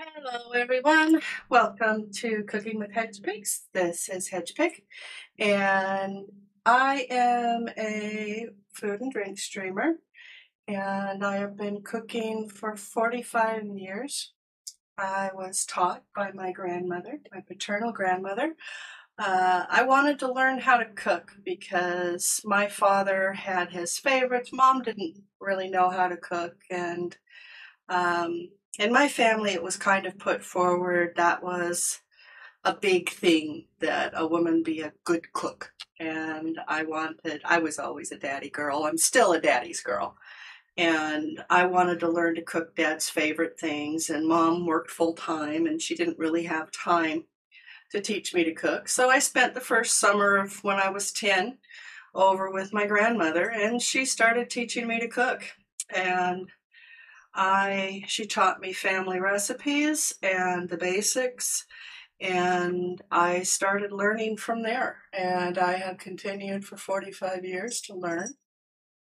Hello, everyone. Welcome to Cooking with Hedgepigs. This is Hedgepig, and I am a food and drink streamer, and I have been cooking for 45 years. I was taught by my grandmother, my paternal grandmother. I wanted to learn how to cook because my father had his favorites. Mom didn't really know how to cook, and in my family, it was kind of put forward that was a big thing that a woman be a good cook. And I was always a daddy girl. I'm still a daddy's girl. And I wanted to learn to cook dad's favorite things. And mom worked full time and she didn't really have time to teach me to cook. So I spent the first summer of when I was 10 over with my grandmother and she started teaching me to cook. And she taught me family recipes and the basics, and I started learning from there. And I have continued for 45 years to learn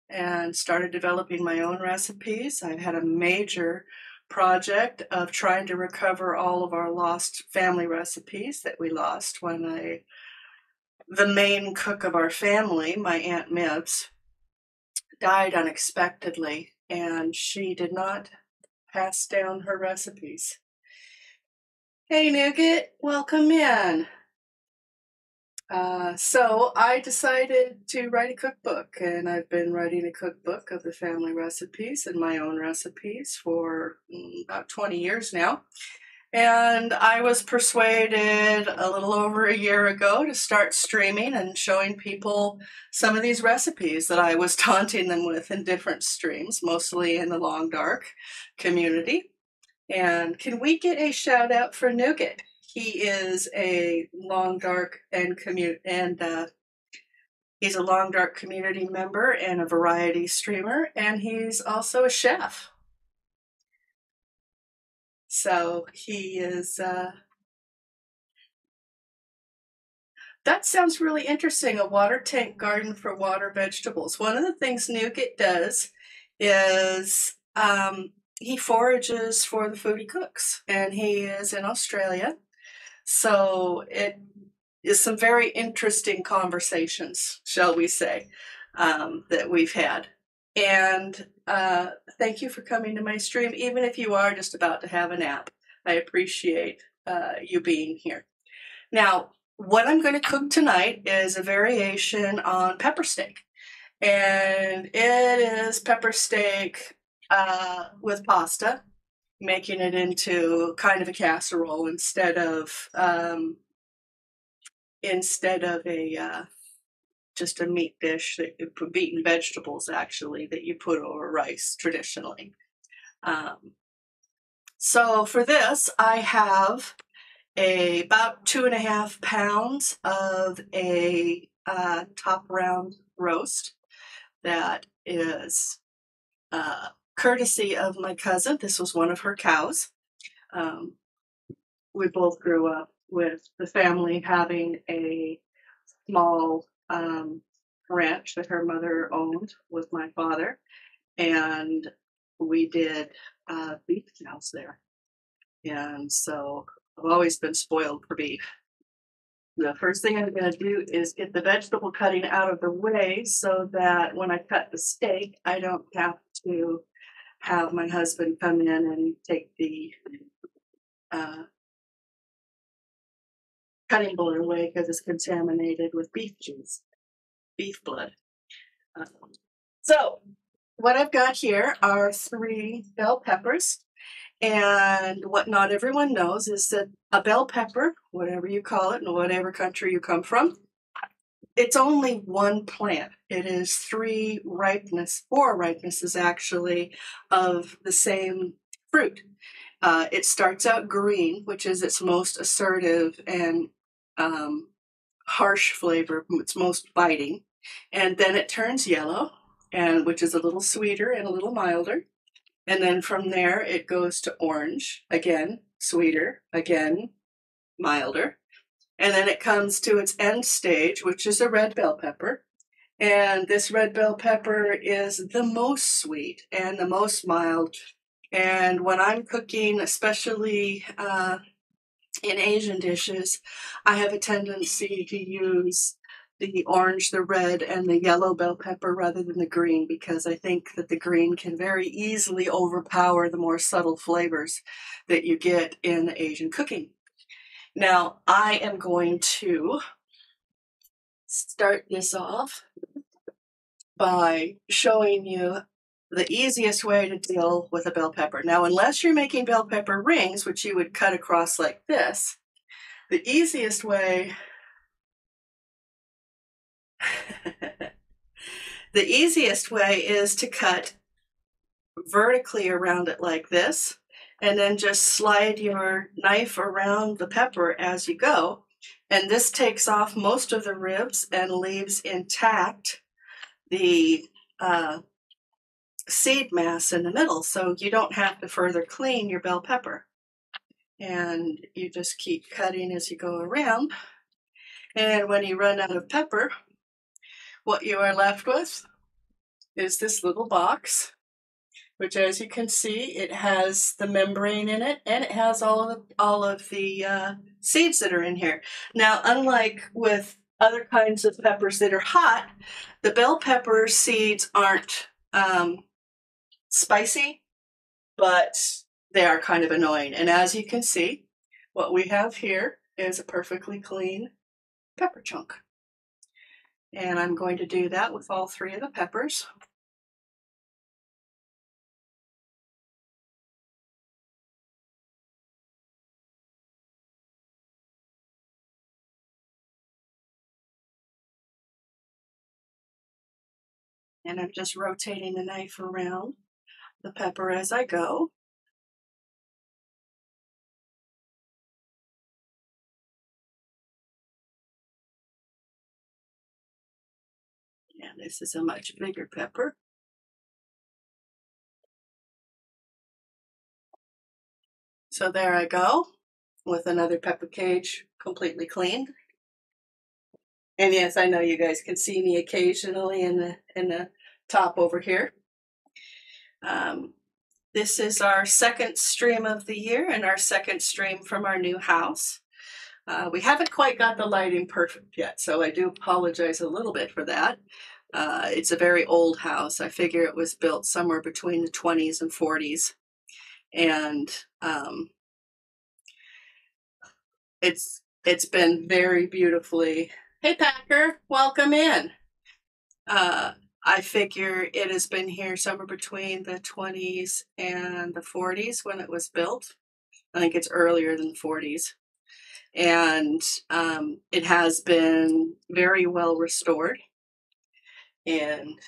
and started developing my own recipes. I've had a major project of trying to recover all of our lost family recipes that we lost when the main cook of our family, my Aunt Mibs, died unexpectedly, and she did not pass down her recipes. Hey, Nougat, welcome in. So I decided to write a cookbook, and I've been writing a cookbook of the family recipes and my own recipes for about 20 years now. And I was persuaded a little over a year ago to start streaming and showing people some of these recipes that I was taunting them with in different streams, mostly in the Long Dark community. And can we get a shout out for Nougat? He is a Long Dark he's a Long Dark community member and a variety streamer, and he's also a chef. So he is, that sounds really interesting, a water tank garden for water vegetables. One of the things Nougat does is he forages for the food he cooks, and he is in Australia. So it is some very interesting conversations, shall we say, that we've had. And thank you for coming to my stream, even if you are just about to have a nap. I appreciate you being here. Now, what I'm going to cook tonight is a variation on pepper steak. And it is pepper steak with pasta, making it into kind of a casserole instead of a just a meat dish that you put beaten vegetables actually that you put over rice traditionally. So for this, I have about 2.5 pounds of a top round roast that is courtesy of my cousin. This was one of her cows. We both grew up with the family having a small ranch that her mother owned with my father, and we did beef cows there. And so I've always been spoiled for beef. The first thing I'm going to do is get the vegetable cutting out of the way so that when I cut the steak, I don't have to have my husband come in and take the cutting board away because it's contaminated with beef juice, beef blood. So what I've got here are 3 bell peppers. And what not everyone knows is that a bell pepper, whatever you call it in whatever country you come from, it's only one plant. It is 4 ripenesses actually of the same fruit. It starts out green, which is its most assertive and harsh flavor, it's most biting. And then it turns yellow, which is a little sweeter and a little milder. And then from there, it goes to orange, again, sweeter, again, milder. And then it comes to its end stage, which is a red bell pepper. And this red bell pepper is the most sweet and the most mild And when I'm cooking, especially in Asian dishes, I have a tendency to use the orange, the red, and the yellow bell pepper rather than the green, because I think that the green can very easily overpower the more subtle flavors that you get in Asian cooking. Now, I am going to start this off by showing you the easiest way to deal with a bell pepper. Now, unless you're making bell pepper rings, which you would cut across like this, the easiest way the easiest way is to cut vertically around it like this, and then just slide your knife around the pepper as you go. And this takes off most of the ribs and leaves intact the seed mass in the middle, so you don't have to further clean your bell pepper. And you just keep cutting as you go around. And when you run out of pepper, what you are left with is this little box, which, as you can see, it has the membrane in it, and it has all of the seeds that are in here. Now, unlike with other kinds of peppers that are hot, the bell pepper seeds aren't spicy, but they are kind of annoying. And as you can see, what we have here is a perfectly clean pepper chunk. And I'm going to do that with all three of the peppers. And I'm just rotating the knife around the pepper as I go. And this is a much bigger pepper. So there I go with another pepper cage completely cleaned. And yes, I know you guys can see me occasionally in the top over here. This is our second stream of the year and our second stream from our new house. We haven't quite got the lighting perfect yet, so I do apologize a little bit for that. It's a very old house. I figure it was built somewhere between the 20s and 40s. And it's been very beautifully. Hey Packer, welcome in. I figure it has been here somewhere between the 20s and the 40s when it was built. I think it's earlier than the 40s. And it has been very well restored. And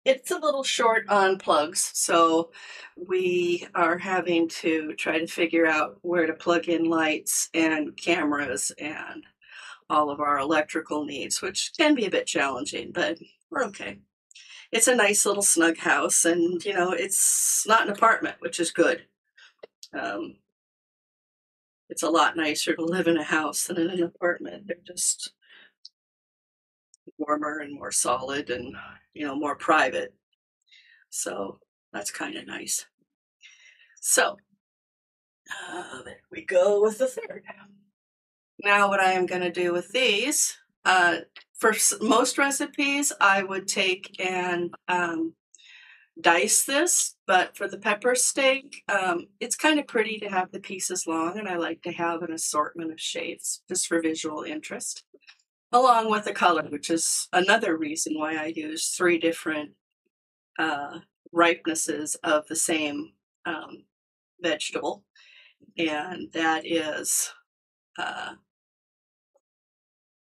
it's a little short on plugs, so we are having to try to figure out where to plug in lights and cameras and all of our electrical needs, which can be a bit challenging, but we're okay. It's a nice little snug house, and you know, it's not an apartment, which is good. It's a lot nicer to live in a house than in an apartment. They're just warmer and more solid and, you know, more private. So that's kind of nice. So there we go with the third. Now what I am going to do with these, for most recipes, I would take and dice this, but for the pepper steak, it's kind of pretty to have the pieces long, and I like to have an assortment of shapes just for visual interest, along with the color, which is another reason why I use 3 different ripenesses of the same vegetable, and that is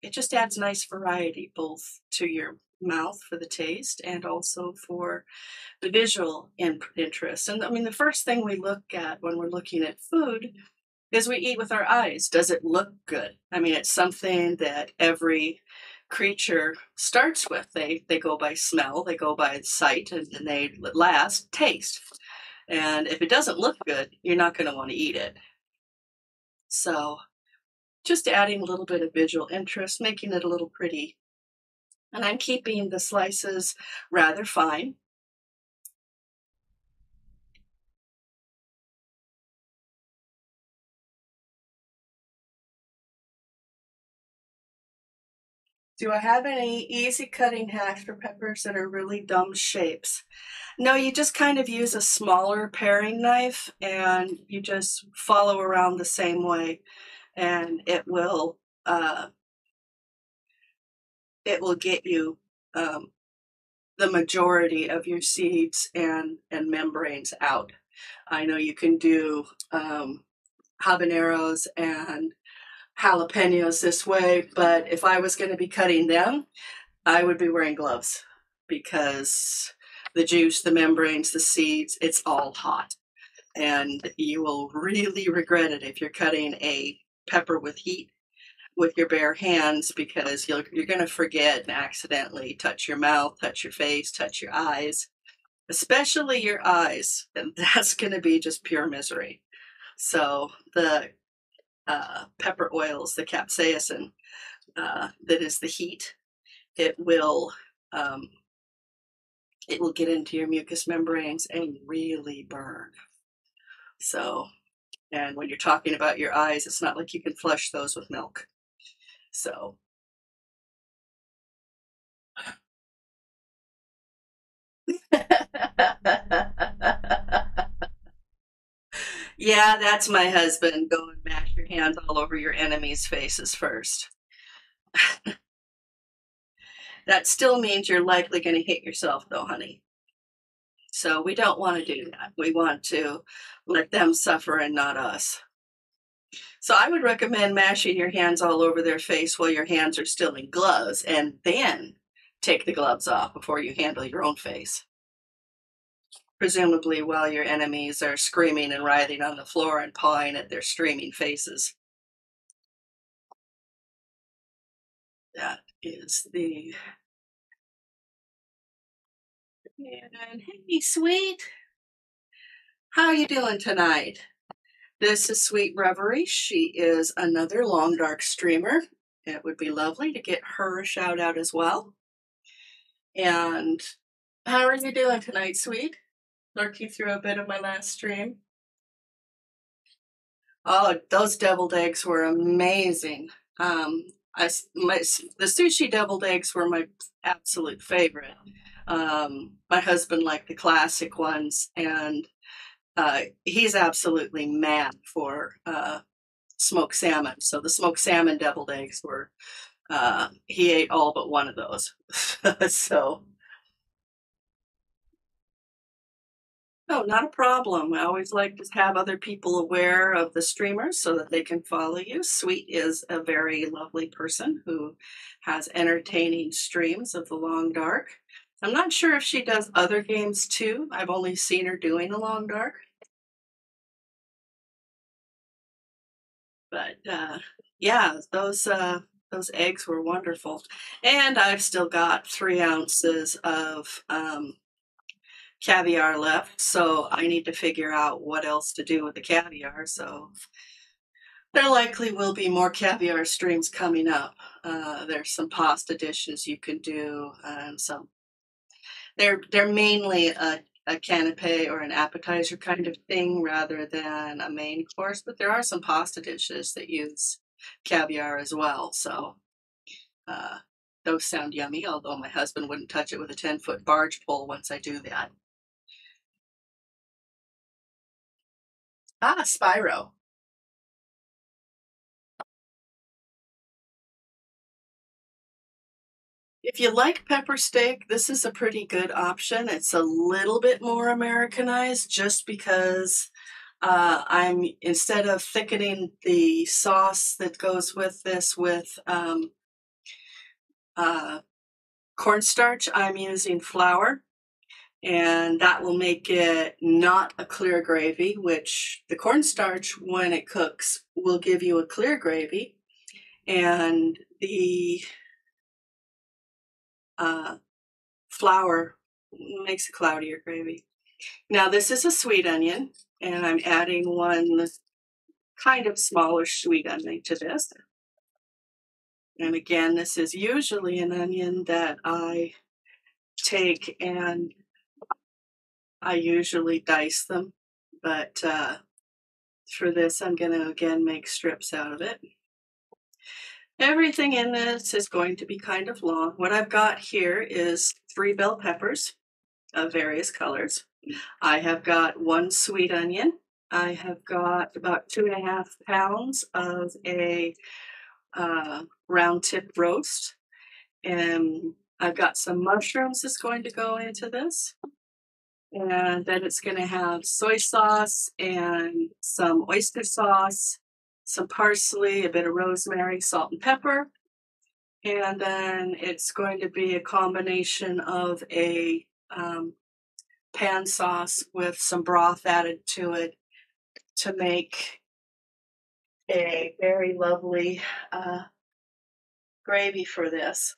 it just adds nice variety both to your mouth for the taste and also for the visual interest. And I mean, the first thing we look at when we're looking at food is we eat with our eyes. Does it look good? I mean, it's something that every creature starts with. They go by smell, they go by sight, and then they last taste. And if it doesn't look good, you're not going to want to eat it. So just adding a little bit of visual interest, making it a little pretty. And I'm keeping the slices rather fine. Do I have any easy cutting hacks for peppers that are really dumb shapes? No, you just kind of use a smaller paring knife and you just follow around the same way, and it will get you the majority of your seeds and membranes out. I know you can do habaneros and jalapenos this way, but if I was going to be cutting them, I would be wearing gloves because the juice, the membranes, the seeds, it's all hot. And you will really regret it if you're cutting a pepper with heat with your bare hands, because you're going to forget and accidentally touch your mouth, touch your face, touch your eyes, especially your eyes. And that's going to be just pure misery. So the pepper oils, the capsaicin, that is the heat, it will um, it will get into your mucous membranes and really burn. So, and when you're talking about your eyes, it's not like you can flush those with milk. So, yeah, that's my husband. Go and mash your hands all over your enemies' faces first. That still means you're likely going to hit yourself, though, honey. So we don't want to do that. We want to let them suffer and not us. So I would recommend mashing your hands all over their face while your hands are still in gloves, and then take the gloves off before you handle your own face. Presumably while your enemies are screaming and writhing on the floor and pawing at their streaming faces. That is the... And hey, sweet, how you doing tonight? This is Sweet Reverie. She is another long dark streamer. It would be lovely to get her a shout out as well. And how are you doing tonight, sweet? Lurking through a bit of my last stream. Oh, those deviled eggs were amazing. The sushi deviled eggs were my absolute favorite. My husband liked the classic ones, and he's absolutely mad for smoked salmon. So the smoked salmon deviled eggs were, he ate all but one of those. So, no, not a problem. I always like to have other people aware of the streamers so that they can follow you. Sweet is a very lovely person who has entertaining streams of the Long Dark. I'm not sure if she does other games too. I've only seen her doing the Long Dark. But yeah, those eggs were wonderful. And I've still got 3 ounces of caviar left, so I need to figure out what else to do with the caviar. So there likely will be more caviar streams coming up. There's some pasta dishes you can do, and some they're mainly a canapé or an appetizer kind of thing rather than a main course, but there are some pasta dishes that use caviar as well. So those sound yummy, although my husband wouldn't touch it with a 10-foot barge pole once I do that. Ah, Spyro. If you like pepper steak, this is a pretty good option. It's a little bit more Americanized just because I'm, instead of thickening the sauce that goes with this with cornstarch, I'm using flour. And that will make it not a clear gravy, which the cornstarch, when it cooks, will give you a clear gravy. And the flour makes a cloudier gravy. Now this is a sweet onion, and I'm adding one kind of smaller sweet onion to this. And again, this is usually an onion that I take and I usually dice them, but for this I'm going to again make strips out of it. Everything in this is going to be kind of long. What I've got here is 3 bell peppers of various colors. I have got 1 sweet onion. I have got about 2.5 pounds of a round tip roast. And I've got some mushrooms that's going to go into this. And then it's going to have soy sauce and some oyster sauce, some parsley, a bit of rosemary, salt and pepper. And then it's going to be a combination of a pan sauce with some broth added to it to make a very lovely gravy for this.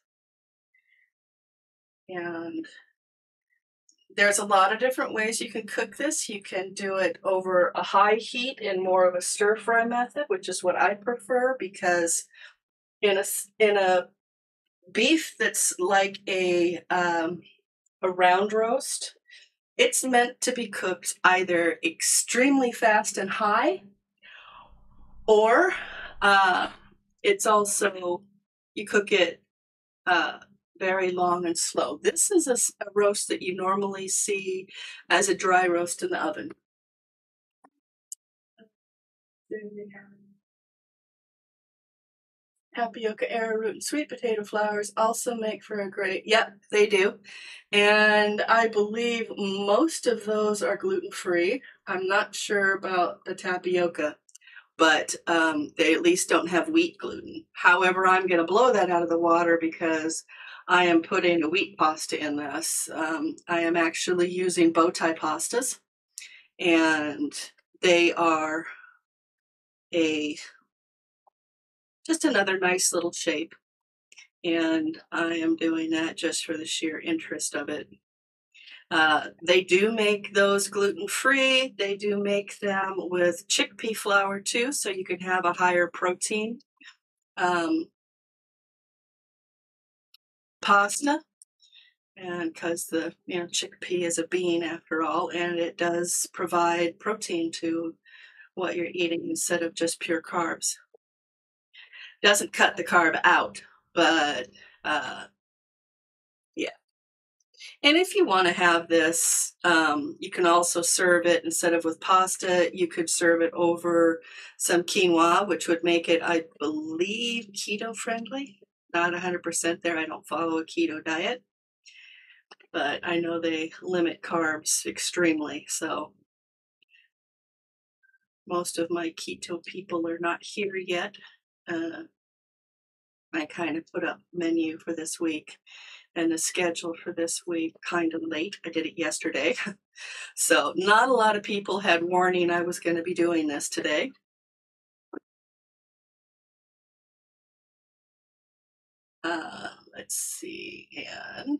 And there's a lot of different ways you can cook this. You can do it over a high heat in more of a stir fry method, which is what I prefer, because in a beef that's like a round roast, it's meant to be cooked either extremely fast and high, or it's also, you cook it very long and slow. This is a roast that you normally see as a dry roast in the oven. Tapioca, arrowroot, and sweet potato flours also make for a great, yep, they do. And I believe most of those are gluten-free. I'm not sure about the tapioca, but they at least don't have wheat gluten. However, I'm going to blow that out of the water because I am putting a wheat pasta in this. I am actually using bow tie pastas, and they are just another nice little shape. And I am doing that just for the sheer interest of it. They do make those gluten-free. They do make them with chickpea flour too, so you can have a higher protein pasta. And because the chickpea is a bean after all, and it does provide protein to what you're eating instead of just pure carbs. Doesn't cut the carb out, but yeah. And if you want to have this, you can also serve it instead of with pasta. You could serve it over some quinoa, which would make it, I believe, keto friendly. Not 100% there. I don't follow a keto diet, but I know they limit carbs extremely. So most of my keto people are not here yet. I kind of put up menu for this week and the schedule for this week kind of late. I did it yesterday. So not a lot of people had warning I was going to be doing this today. Let's see. And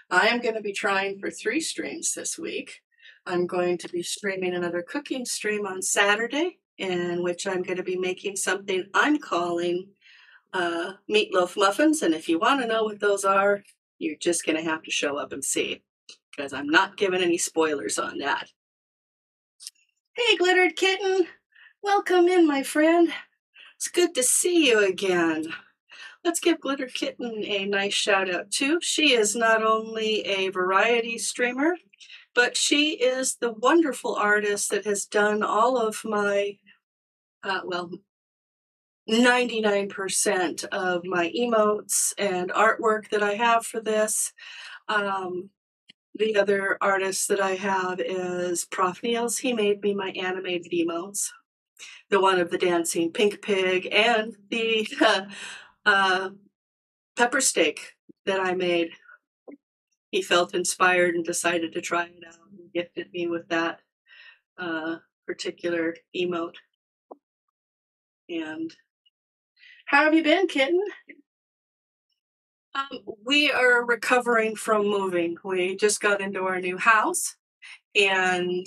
I am going to be trying for 3 streams this week. I'm going to be streaming another cooking stream on Saturday, in which I'm going to be making something I'm calling meatloaf muffins. And if you want to know what those are, you're just going to have to show up and see, because I'm not giving any spoilers on that. Hey, Glittered Kitten! Welcome in, my friend. It's good to see you again. Let's give Glitter Kitten a nice shout out too. She is not only a variety streamer, but she is the wonderful artist that has done all of my, 99% of my emotes and artwork that I have for this. The other artist that I have is Prof. Niels. He made me my animated emotes. The one of the dancing pink pig and the pepper steak that I made. He felt inspired and decided to try it out and gifted me with that particular emote. And how have you been, kitten? We are recovering from moving. We just got into our new house, and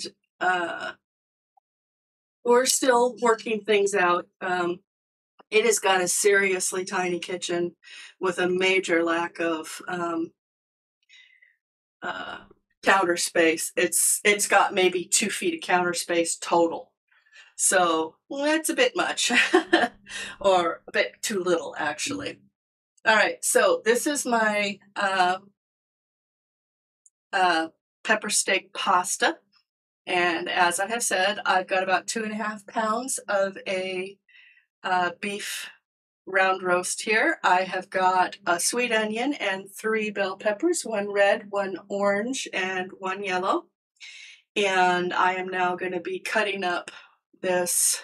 we're still working things out. It has got a seriously tiny kitchen with a major lack of counter space. It's got maybe 2 feet of counter space total. So that's a bit much, or a bit too little, actually. All right, so this is my pepper steak pasta. And as I have said, I've got about 2.5 pounds of a beef round roast here. I have got a sweet onion and 3 bell peppers, 1 red, 1 orange, and 1 yellow. And I am now going to be cutting up this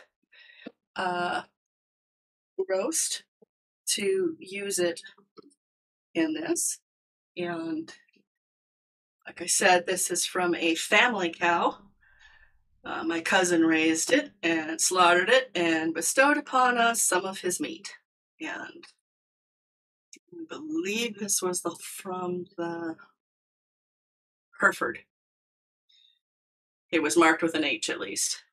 roast to use it in this. And like I said, this is from a family cow. My cousin raised it and slaughtered it and bestowed upon us some of his meat. And I believe this was from the Hereford. It was marked with an H at least.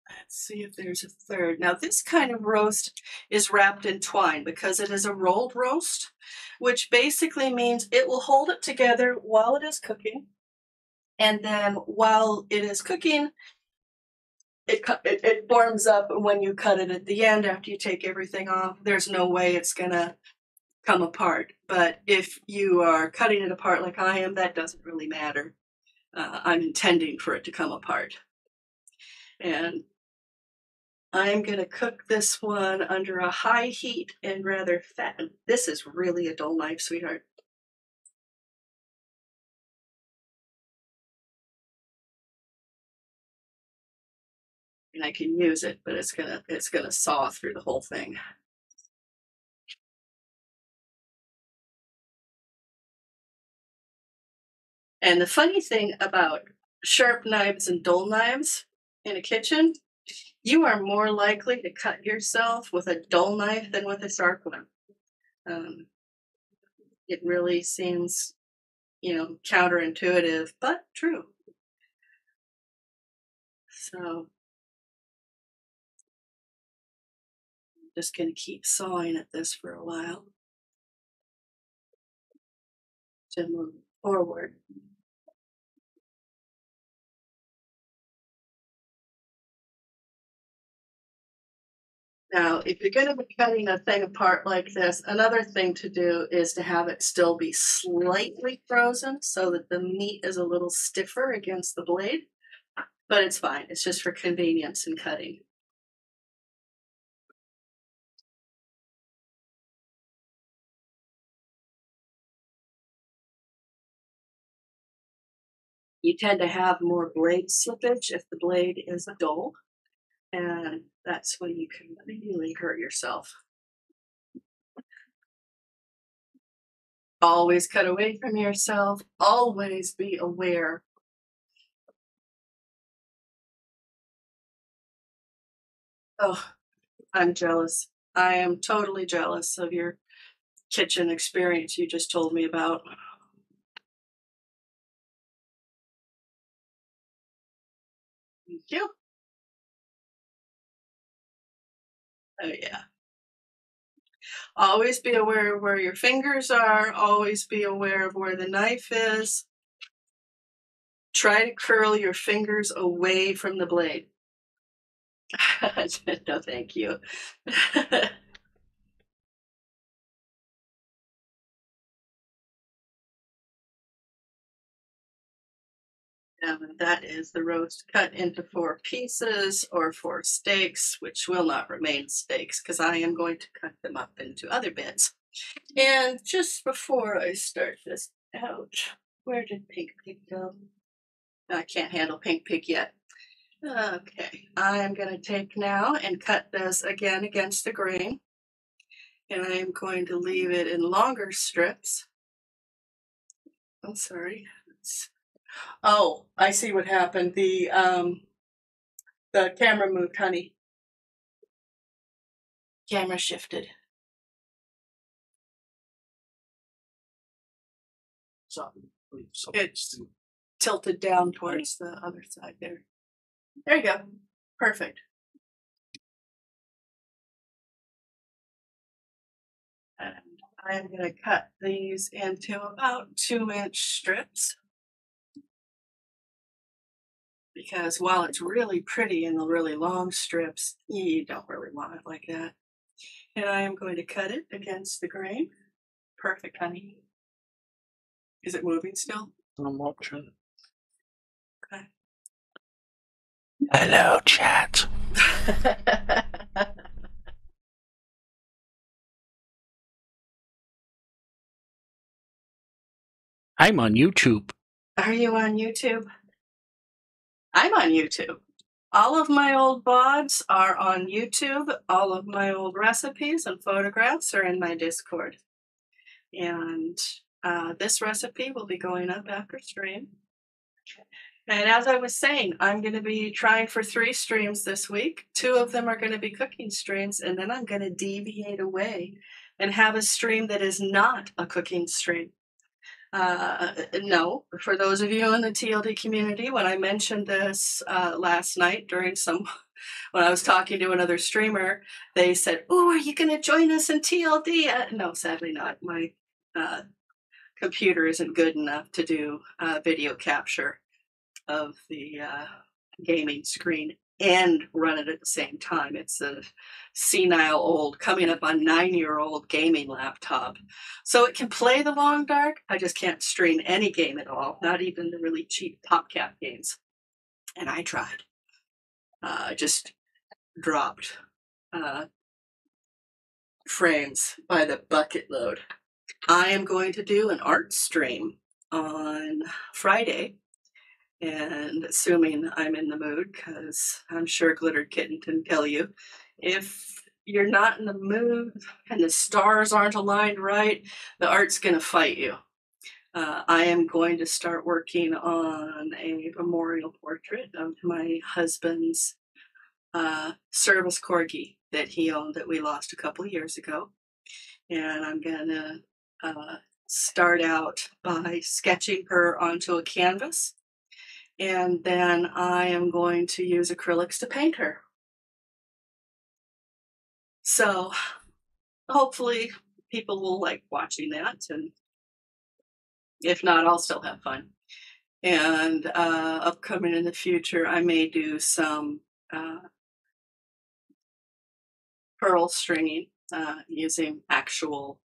Let's see if there's a third. Now this kind of roast is wrapped in twine because it is a rolled roast, which basically means it will hold it together while it is cooking. And then while it is cooking, it forms up when you cut it at the end after you take everything off. There's no way it's going to come apart. But if you are cutting it apart like I am, that doesn't really matter. I'm intending for it to come apart. And I'm going to cook this one under a high heat and rather fat. This is really a dull knife, sweetheart. And I can use it, but it's gonna saw through the whole thing. And the funny thing about sharp knives and dull knives in a kitchen, you are more likely to cut yourself with a dull knife than with a sharp one. It really seems, counterintuitive, but true. So I'm just going to keep sawing at this for a while to move forward. Now, if you're going to be cutting a thing apart like this, another thing to do is to have it still be slightly frozen so that the meat is a little stiffer against the blade. But it's fine. It's just for convenience in cutting. You tend to have more blade slippage if the blade is dull, and that's when you can really hurt yourself. Always cut away from yourself. Always be aware. Oh, I'm jealous. I am totally jealous of your kitchen experience you just told me about. Thank you. Oh, yeah. Always be aware of where your fingers are. Always be aware of where the knife is. Try to curl your fingers away from the blade. No, thank you. And that is the roast cut into 4 pieces or 4 steaks, which will not remain steaks because I am going to cut them up into other bits. And just before I start this out, where did Pink Pig go? I can't handle Pink Pig yet. Okay, I'm going to take now and cut this again against the grain. And I am going to leave it in longer strips. I'm sorry. Oh, I see what happened. The camera moved, honey. Camera shifted. So it's tilted down towards the other side there. There you go. Perfect. And I'm going to cut these into about 2-inch strips. because while it's really pretty in the really long strips, you don't really want it like that. And I am going to cut it against the grain. Perfect, honey. Is it moving still? I'm watching. Okay. Hello, chat. I'm on YouTube. Are you on YouTube? I'm on YouTube. All of my old VODs are on YouTube. All of my old recipes and photographs are in my Discord. And this recipe will be going up after stream. And as I was saying, I'm going to be trying for 3 streams this week. 2 of them are going to be cooking streams, and then I'm going to deviate away and have a stream that is not a cooking stream. No, for those of you in the TLD community, when I mentioned this last night when I was talking to another streamer, they said, "Oh, are you going to join us in TLD?" No, sadly not. My computer isn't good enough to do video capture of the gaming screen and run it at the same time. It's a senile old, coming up on 9-year-old gaming laptop. So it can play the Long Dark. I just can't stream any game at all, not even the really cheap PopCap games. And I tried. Just dropped frames by the bucket load. I am going to do an art stream on Friday. And assuming I'm in the mood, because I'm sure Glittered Kitten can tell you, if you're not in the mood and the stars aren't aligned right, the art's going to fight you. I am going to start working on a memorial portrait of my husband's service corgi that he owned that we lost a couple years ago. And I'm going to start out by sketching her onto a canvas. And then I am going to use acrylics to paint her. So hopefully people will like watching that, and if not, I'll still have fun. And upcoming in the future, I may do some pearl stringing using actual,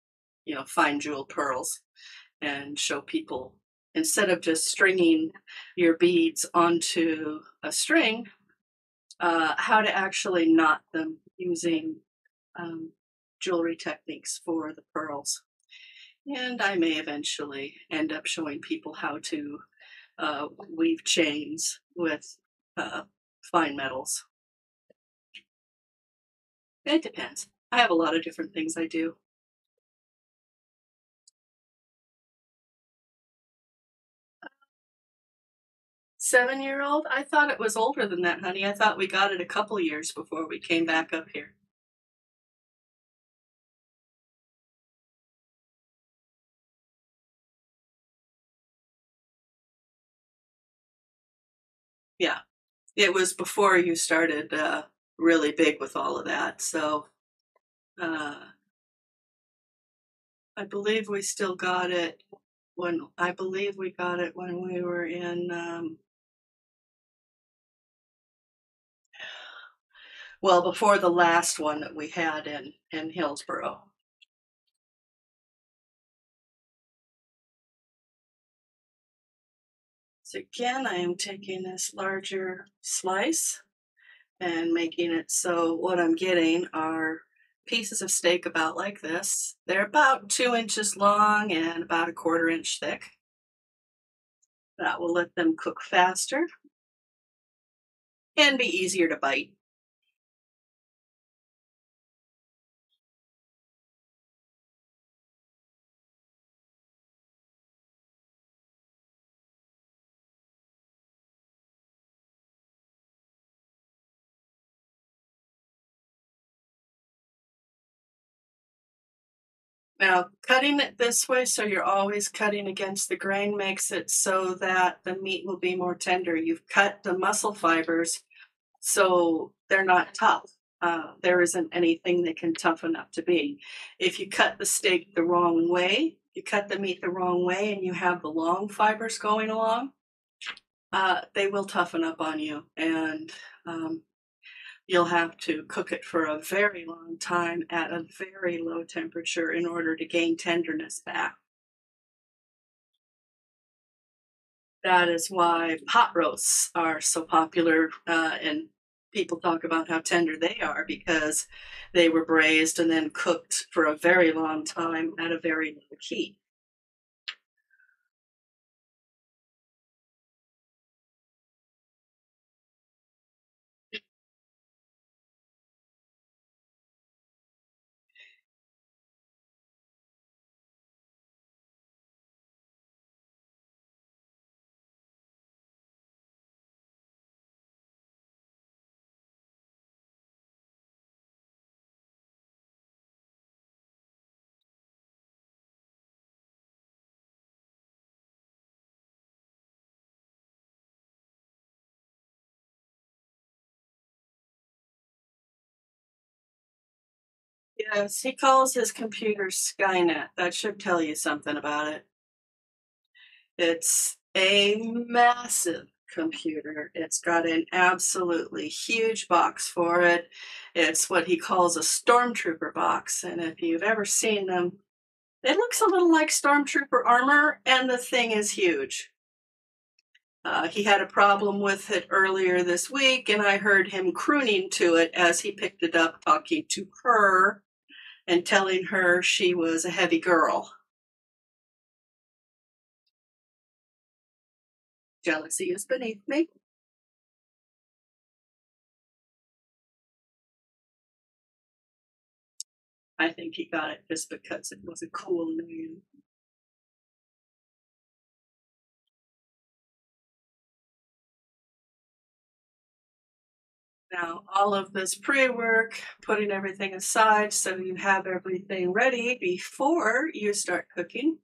fine jeweled pearls, and show people, instead of just stringing your beads onto a string, how to actually knot them using jewelry techniques for the pearls. And I may eventually end up showing people how to weave chains with fine metals. It depends. I have a lot of different things I do. Seven-year-old? I thought it was older than that, honey. I thought we got it a couple years before we came back up here. Yeah, it was before you started really big with all of that. So I believe we still got it when we were in before the last one that we had in Hillsboro. So again, I am taking this larger slice and making it so what I'm getting are pieces of steak about like this. They're about 2 inches long and about 1/4 inch thick. That will let them cook faster and be easier to bite. Now, cutting it this way, so you're always cutting against the grain, makes it so that the meat will be more tender. You've cut the muscle fibers so they're not tough. There isn't anything that can toughen up to be. If you cut the steak the wrong way, you cut the meat the wrong way, and you have the long fibers going along, they will toughen up on you, and you'll have to cook it for a very long time at a very low temperature in order to gain tenderness back. That is why pot roasts are so popular, and people talk about how tender they are because they were braised and then cooked for a very long time at a very low heat. Yes, he calls his computer Skynet. That should tell you something about it. It's a massive computer. It's got an absolutely huge box for it. It's what he calls a stormtrooper box, and if you've ever seen them, it looks a little like stormtrooper armor, and the thing is huge. He had a problem with it earlier this week, and I heard him crooning to it as he picked it up, talking to her and telling her she was a heavy girl. Jealousy is beneath me. I think he got it just because it was a cool name. Now, all of this pre-work, putting everything aside so you have everything ready before you start cooking.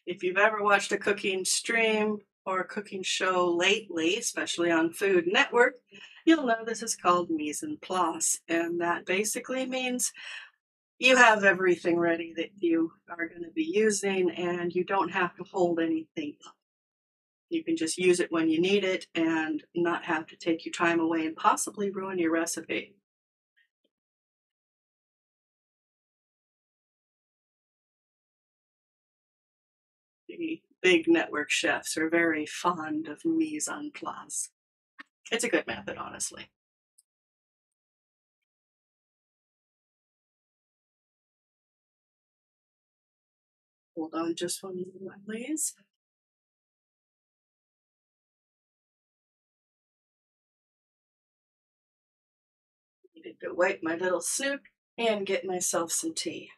If you've ever watched a cooking stream or a cooking show lately, especially on Food Network, you'll know this is called mise en place, and that basically means you have everything ready that you are going to be using, and you don't have to hold anything up. You can just use it when you need it and not have to take your time away and possibly ruin your recipe. The big network chefs are very fond of mise en place. It's a good method, honestly. Hold on just one moment, please. Needed to wipe my little snoot and get myself some tea.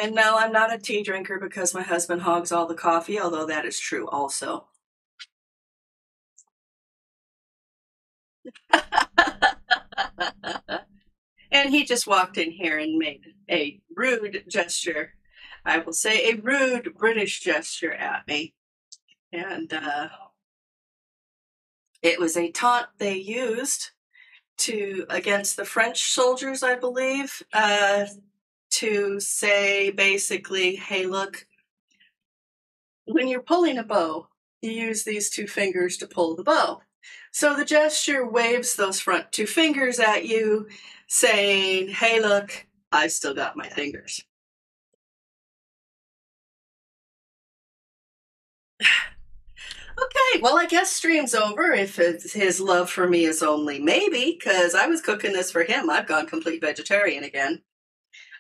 And no, I'm not a tea drinker because my husband hogs all the coffee, although that is true also. And he just walked in here and made a rude gesture. I will say a rude British gesture at me. And it was a taunt they used against the French soldiers, I believe, to say basically, hey, look, when you're pulling a bow, you use these two fingers to pull the bow. So the gesture waves those front two fingers at you, saying, hey, look, I've still got my fingers. Okay, well, I guess stream's over if his love for me is only maybe, because I was cooking this for him. I've gone complete vegetarian again.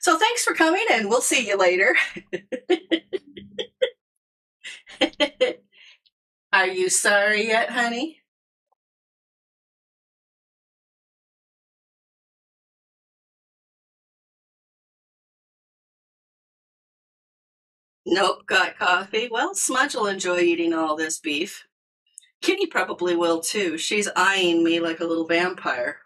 So thanks for coming, and we'll see you later. Are you sorry yet, honey? Nope, got coffee. Well, Smudge will enjoy eating all this beef. Kitty probably will too. She's eyeing me like a little vampire.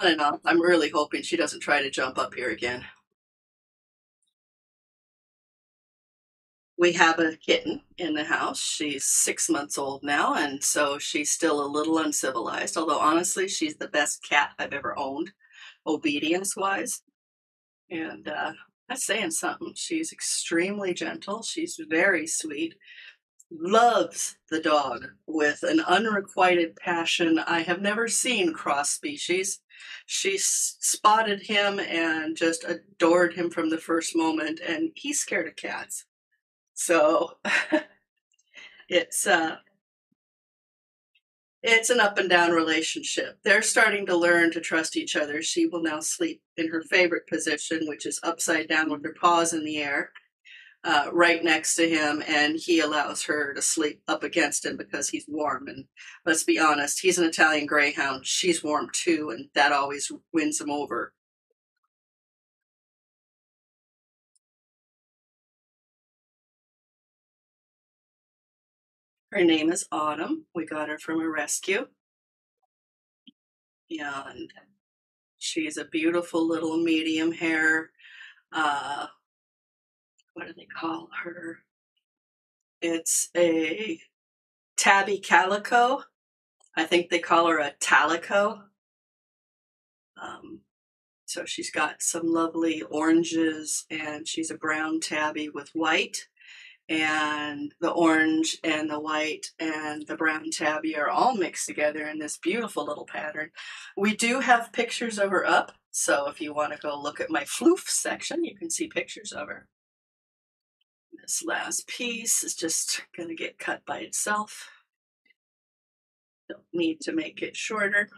On and off. I'm really hoping she doesn't try to jump up here again. we have a kitten in the house. She's 6 months old now, and so she's still a little uncivilized, although honestly, she's the best cat I've ever owned, obedience-wise. And that's saying something. She's extremely gentle. She's very sweet. Loves the dog with an unrequited passion I have never seen cross species. She spotted him and just adored him from the first moment, and he's scared of cats. So it's uh it's an up and down relationship. They're starting to learn to trust each other. She will now sleep in her favorite position, which is upside down with her paws in the air, right next to him, and he allows her to sleep up against him because he's warm. And let's be honest, he's an Italian Greyhound. She's warm too, and that always wins him over. Her name is Autumn. We got her from a rescue, and she's a beautiful little medium hair. Uh, what do they call her? It's a tabby calico. I think they call her a talico. Um, so she's got some lovely oranges, and she's a brown tabby with white. And the orange and the white and the brown tabby are all mixed together in this beautiful little pattern. We do have pictures of her up, so if you want to go look at my floof section, you can see pictures of her. This last piece is just going to get cut by itself. Don't need to make it shorter.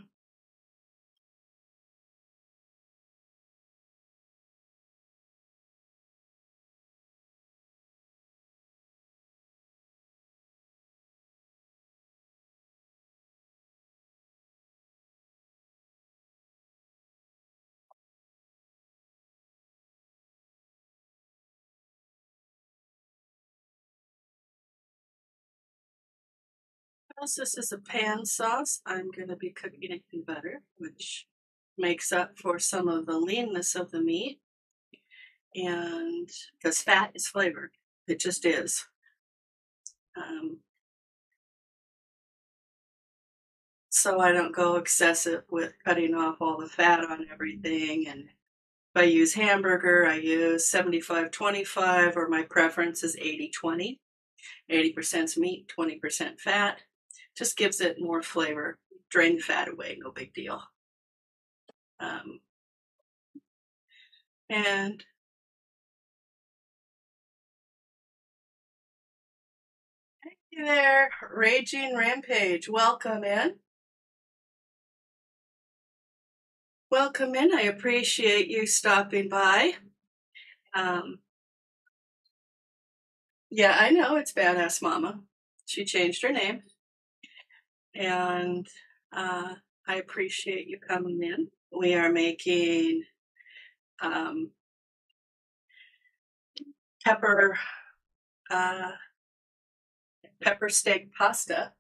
Because this is a pan sauce, I'm going to be cooking it in butter, which makes up for some of the leanness of the meat. And because fat is flavored, it just is. So I don't go excessive with cutting off all the fat on everything. And if I use hamburger, I use 75-25, or my preference is 80-20. 80% meat, 20% fat. Just gives it more flavor. Drain the fat away, no big deal. And hey there, Raging Rampage, welcome in. Welcome in. I appreciate you stopping by. Yeah, I know it's Badass Mama. She changed her name. And I appreciate you coming in. We are making pepper steak pasta.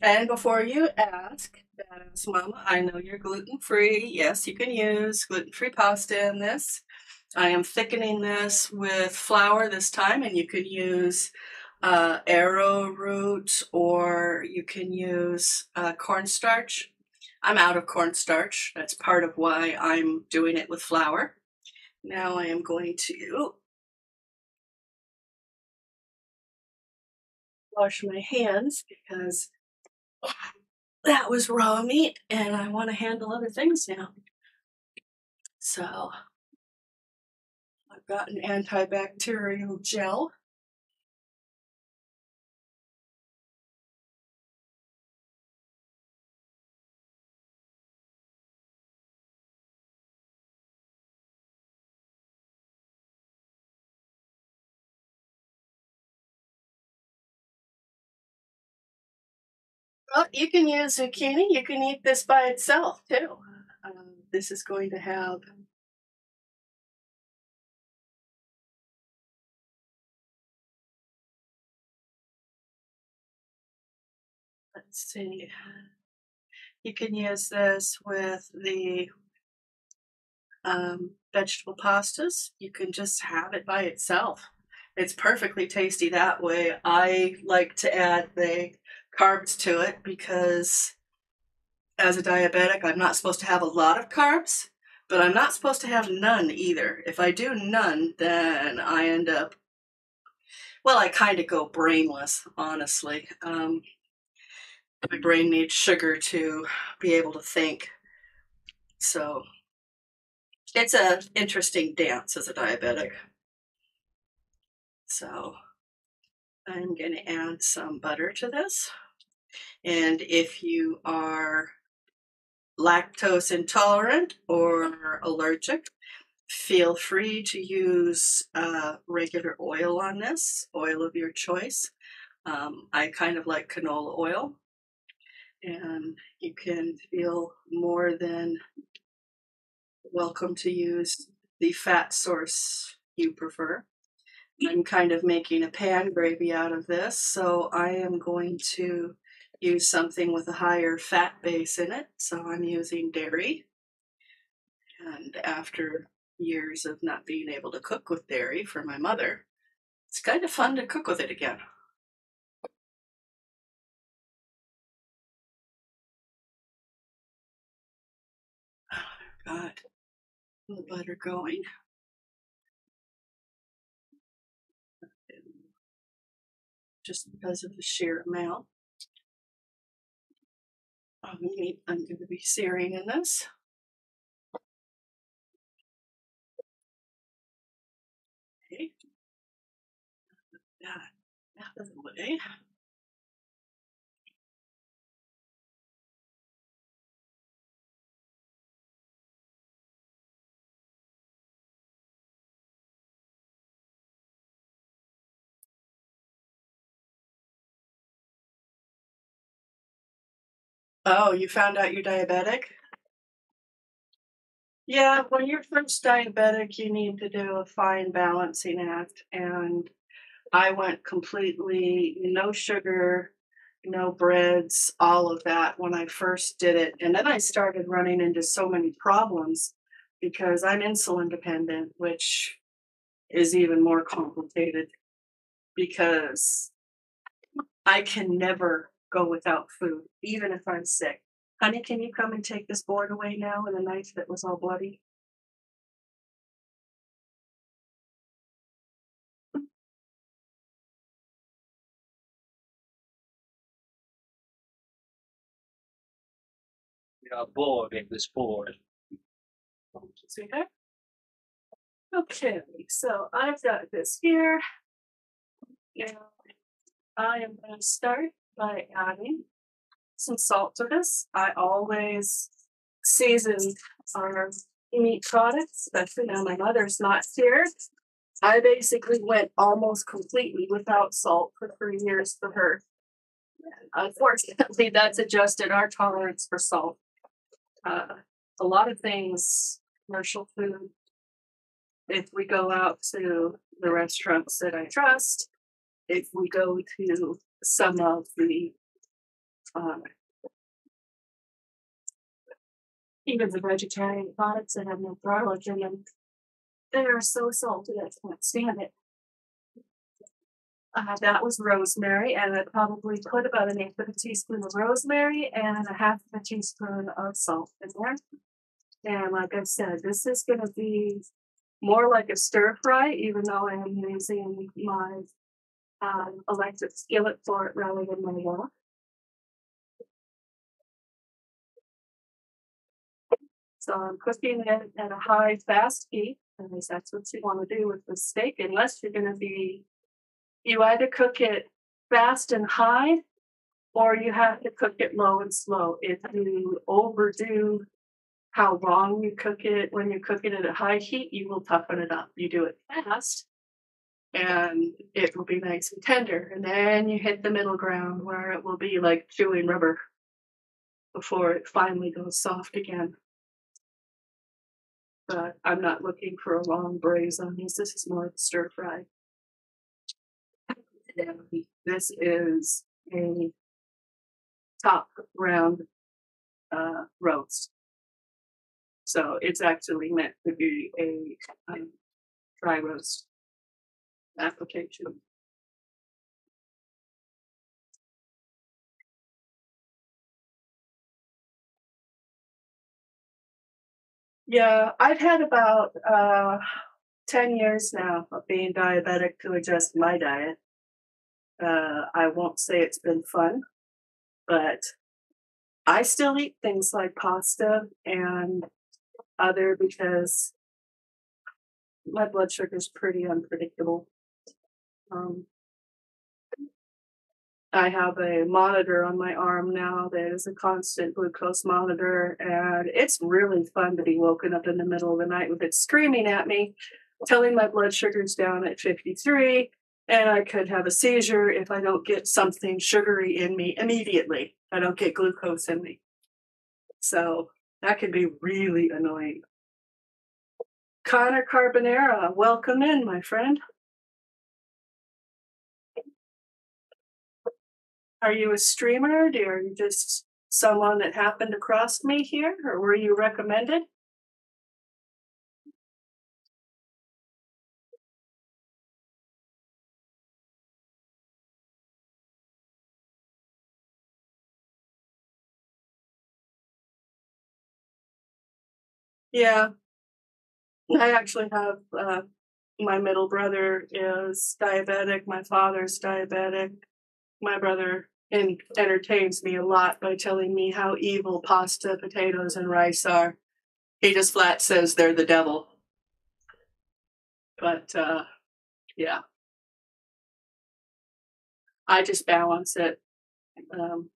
And before you ask, Badass Mama, I know you're gluten-free. Yes, you can use gluten-free pasta in this. I am thickening this with flour this time, and you can use arrowroot, or you can use cornstarch. I'm out of cornstarch. That's part of why I'm doing it with flour. Now I am going to wash my hands because that was raw meat and I want to handle other things now. So I've got an antibacterial gel. Well, you can use zucchini. You can eat this by itself too. This is going to have let's see. You can use this with the vegetable pastas. You can just have it by itself. It's perfectly tasty that way. I like to add the carbs to it because as a diabetic, I'm not supposed to have a lot of carbs, but I'm not supposed to have none either. If I do none, then I end up, well, I kind of go brainless, honestly. My brain needs sugar to be able to think. So it's an interesting dance as a diabetic. So I'm going to add some butter to this. And if you are lactose intolerant or allergic, feel free to use regular oil on this, oil of your choice. I kind of like canola oil, and you can feel more than welcome to use the fat source you prefer. I'm kind of making a pan gravy out of this, so I am going to use something with a higher fat base in it. So I'm using dairy. And after years of not being able to cook with dairy for my mother, it's kind of fun to cook with it again. Oh, God, the butter going. Just because of the sheer amount. I'm going to be searing in this. Okay. That out of the way. Oh, you found out you're diabetic? Yeah, when you're first diabetic, you need to do a fine balancing act. And I went completely no sugar, no breads, all of that when I first did it. And then I started running into so many problems because I'm insulin dependent, which is even more complicated because I can never go without food, even if I'm sick. Honey, can you come and take this board away now and a knife that was all bloody? We are bored in this board. See there? Okay, so I've got this here. And I am going to start by adding some salt to this. I always season our meat products, especially now my mother's not here. I basically went almost completely without salt for 3 years for her. Unfortunately, that's adjusted our tolerance for salt. A lot of things, commercial food, if we go out to the restaurants that I trust, if we go to some of the even the vegetarian products that have no garlic in them, they are so salty I can't stand it. That was rosemary, and I probably put about an eighth of a teaspoon of rosemary and a half of a teaspoon of salt in there. And like I said, this is going to be more like a stir fry, even though I am using my electric skillet for it rather than my wok. So I'm cooking it at a high, fast heat. At least that's what you want to do with the steak, unless you're going to be, you either cook it fast and high, or you have to cook it low and slow. If you overdo how long you cook it when you cook it at a high heat, you will toughen it up. You do it fast, and it will be nice and tender. And then you hit the middle ground where it will be like chewing rubber before it finally goes soft again. But I'm not looking for a long braise on these. This is more stir fry. And this is a top round roast. So it's actually meant to be a dry roast. application. Yeah, I've had about 10 years now of being diabetic to adjust my diet. I won't say it's been fun, but I still eat things like pasta and other because my blood sugar is pretty unpredictable. Um, I have a monitor on my arm now that is a constant glucose monitor, and it's really fun to be woken up in the middle of the night with it screaming at me, telling my blood sugar's down at 53, and I could have a seizure if I don't get something sugary in me immediately. I don't get glucose in me. So that can be really annoying. Connor Carbonera, welcome in, my friend. Are you a streamer? Are you just someone that happened across me here, or were you recommended? Yeah, I actually have my middle brother is diabetic, my father's diabetic. My brother entertains me a lot by telling me how evil pasta, potatoes, and rice are. He just flat says they're the devil. But yeah, I just balance it. Um,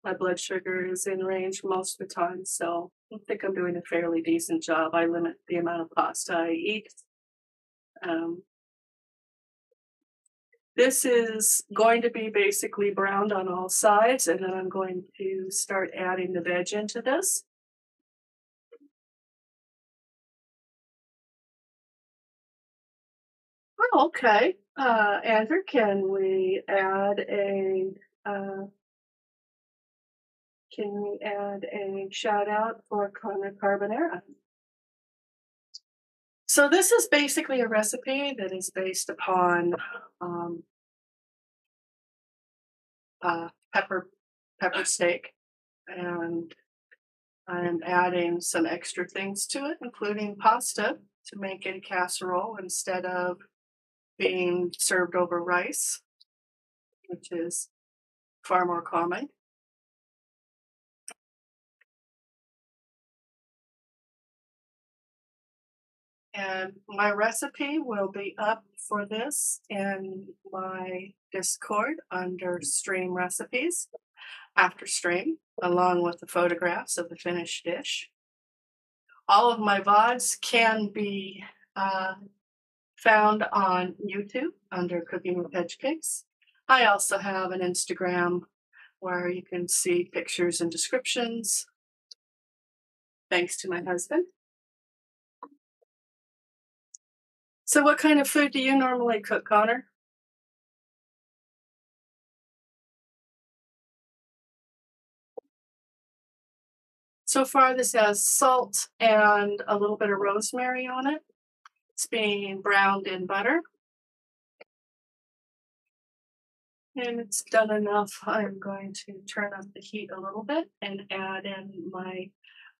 my blood sugar is in range most of the time, so I think I'm doing a fairly decent job. I limit the amount of pasta I eat. Um, this is going to be basically browned on all sides, and then I'm going to start adding the veg into this. Oh, okay. Andrew, uh, can we add a shout out for Connor Carbonera? So this is basically a recipe that is based upon um, pepper steak, and I'm adding some extra things to it, including pasta to make it a casserole instead of being served over rice, which is far more common. And my recipe will be up for this in my Discord under stream recipes after stream, along with the photographs of the finished dish. All of my VODs can be found on YouTube under Cooking with Hedgepigs. I also have an Instagram where you can see pictures and descriptions, thanks to my husband. So what kind of food do you normally cook, Connor? So far, this has salt and a little bit of rosemary on it. It's being browned in butter. And it's done enough. I'm going to turn up the heat a little bit and add in my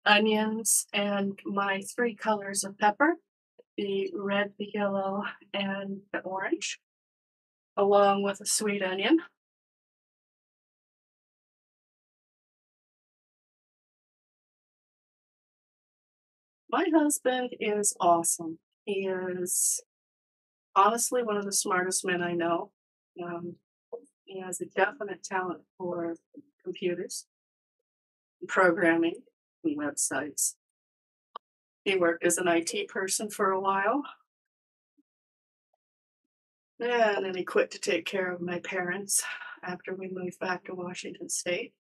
onions and my 3 colors of pepper, the red, the yellow, and the orange, along with a sweet onion. My husband is awesome. He is honestly one of the smartest men I know. He has a definite talent for computers, programming, and websites. He worked as an IT person for a while, and then he quit to take care of my parents after we moved back to Washington State.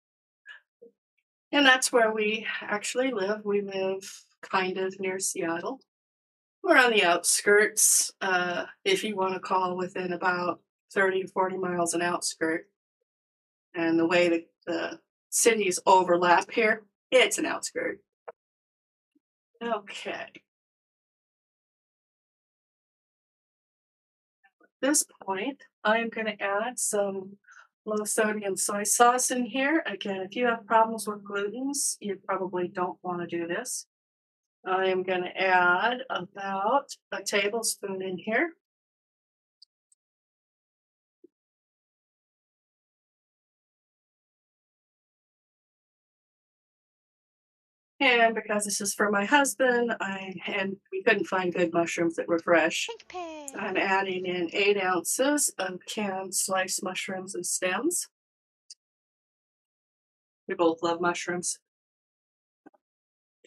And that's where we actually live. We live kind of near Seattle. We're on the outskirts, if you want to call within about 30 to 40 miles an outskirt. And the way that the cities overlap here, it's an outskirt. Okay. this point, I'm going to add some low sodium soy sauce in here. Again, if you have problems with glutens, you probably don't want to do this. I am going to add about a tablespoon in here. And because this is for my husband, we couldn't find good mushrooms that were fresh. So I'm adding in 8 ounces of canned sliced mushrooms and stems. We both love mushrooms.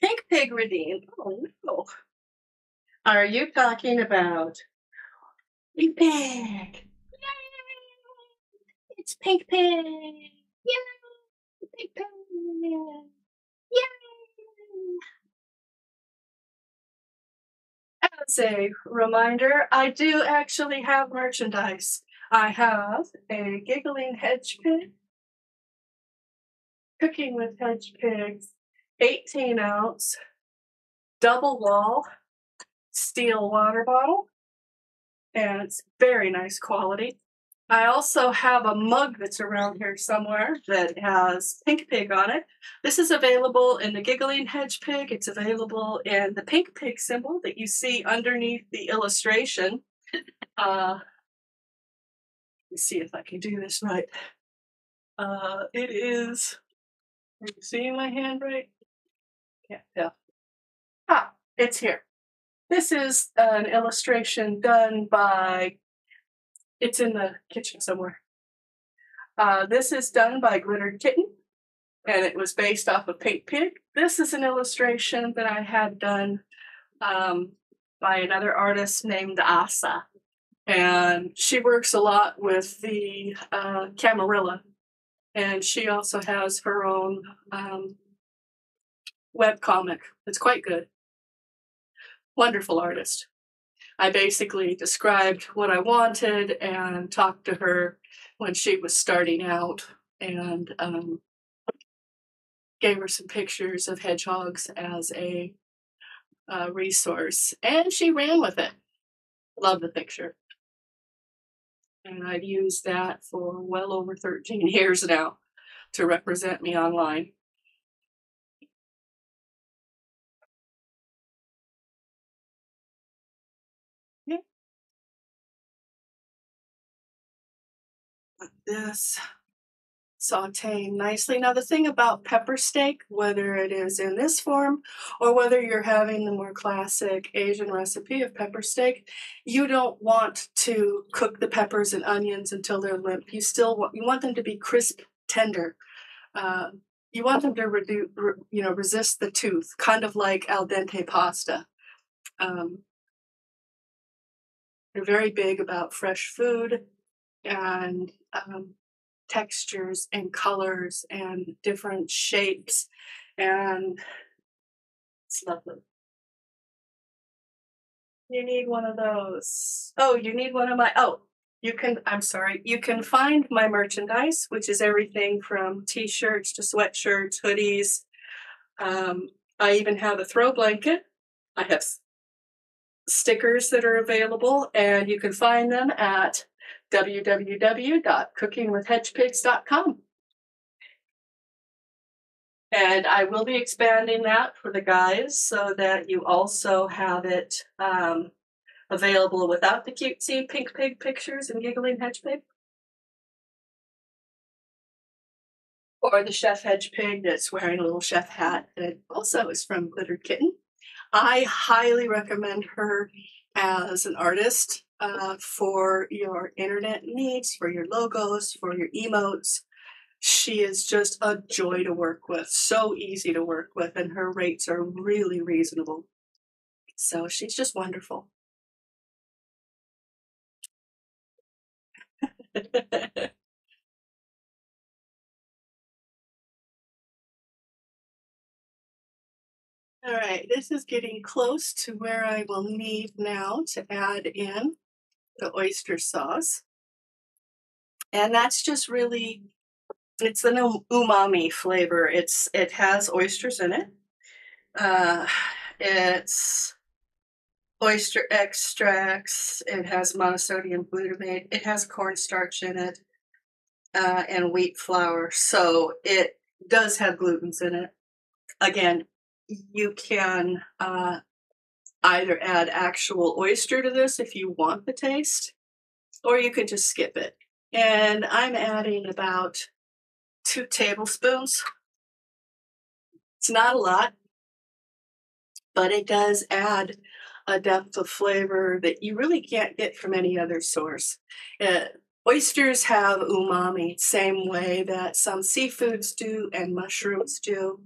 Pink pig redeemed. Oh no. Are you talking about Pink pig? Yay! It's Pink pig. Yay! Pink pig. Yay! As a reminder, I do actually have merchandise. I have a giggling hedge pig, cooking with hedge pigs, 18-ounce double wall steel water bottle, and it's very nice quality. I also have a mug that's around here somewhere that has Pink Pig on it. This is available in the Giggling Hedge Pig. It's available in the Pink Pig symbol that you see underneath the illustration. Let me see if I can do this right. It is, are you seeing my hand right? Can't tell. It's here. This is an illustration done by, it's in the kitchen somewhere. This is done by Glittered Kitten, and it was based off of Pink Pig. This is an illustration that I had done by another artist named Asa, and she works a lot with the Camarilla, and she also has her own web comic. It's quite good. Wonderful artist. I basically described what I wanted and talked to her when she was starting out, and gave her some pictures of hedgehogs as a resource, and she ran with it. Love the picture. And I've used that for well over 13 years now to represent me online. Yeah. Like this. Sauteing nicely. Now, the thing about pepper steak, whether it is in this form or whether you're having the more classic Asian recipe of pepper steak, you don't want to cook the peppers and onions until they're limp. You want them to be crisp, tender. You want them to resist the tooth, kind of like al dente pasta. They're very big about fresh food and textures and colors and different shapes, and it's lovely. You need one of those. Oh, you need one of my, you can find my merchandise, which is everything from t-shirts to sweatshirts, hoodies. I even have a throw blanket. I have stickers that are available, and you can find them at www.cookingwithhedgepigs.com. And I will be expanding that for the guys so that you also have it available without the cutesy pink pig pictures and giggling hedge pig. Or the chef hedge pig that's wearing a little chef hat that also is from Glittered Kitten. I highly recommend her as an artist for your internet needs, for your logos, for your emotes. She is just a joy to work with, so easy to work with, and her rates are really reasonable. So she's just wonderful. All right, this is getting close to where I will need now to add in the oyster sauce. And that's just really, it's an umami flavor. It has oysters in it. It's oyster extracts. It has monosodium glutamate. It has cornstarch in it and wheat flour. So it does have glutens in it. Again, you can either add actual oyster to this if you want the taste, or you can just skip it. And I'm adding about 2 tablespoons. It's not a lot, but it does add a depth of flavor that you really can't get from any other source. Oysters have umami, same way that some seafoods do and mushrooms do.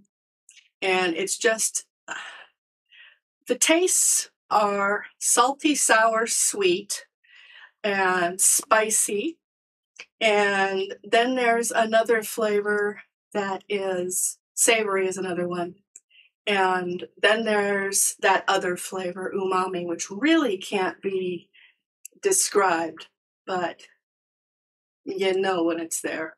And it's just, the tastes are salty, sour, sweet, and spicy. And then there's another flavor that is savory, is another one. And then there's that other flavor, umami, which really can't be described, but you know when it's there.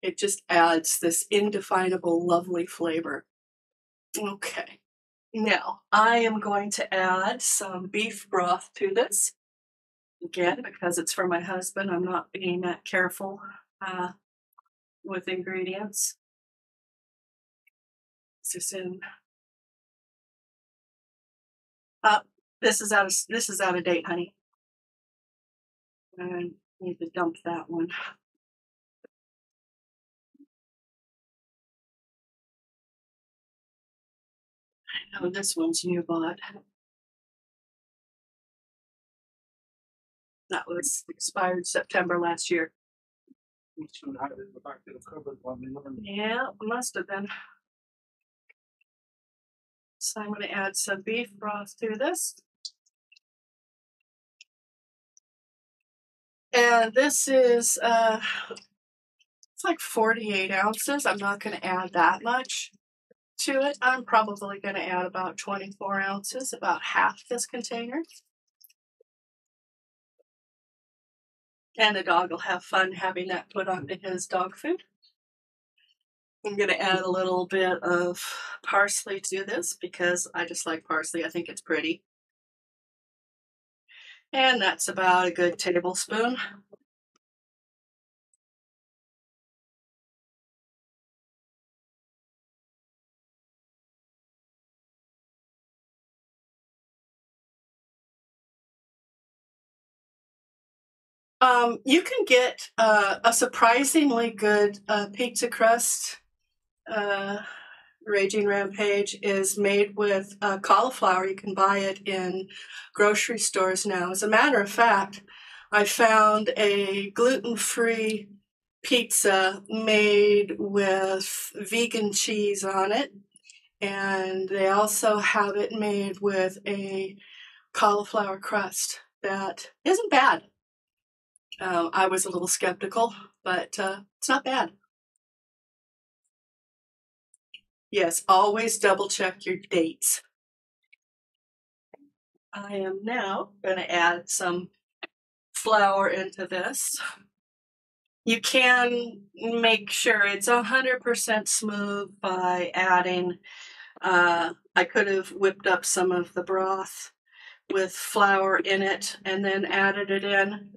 It just adds this indefinable, lovely flavor. Okay, now I am going to add some beef broth to this. Again, because it's for my husband, I'm not being that careful with ingredients. This is in. This is out of date, honey. I need to dump that one. I know this one's new bought. That was expired September last year. Yeah, must have been. So I'm going to add some beef broth to this. And this is, it's like 48 ounces. I'm not going to add that much to it. I'm probably going to add about 24 ounces, about half this container. And the dog will have fun having that put onto his dog food. I'm going to add a little bit of parsley to this because I just like parsley. I think it's pretty. And that's about a good tablespoon. You can get a surprisingly good pizza crust. Raging Rampage is made with cauliflower. You can buy it in grocery stores now. As a matter of fact, I found a gluten-free pizza made with vegan cheese on it. And they also have it made with a cauliflower crust that isn't bad. I was a little skeptical, but it's not bad. Yes, always double check your dates. I am now going to add some flour into this. You can make sure it's 100% smooth by adding, I could have whipped up some of the broth with flour in it and then added it in,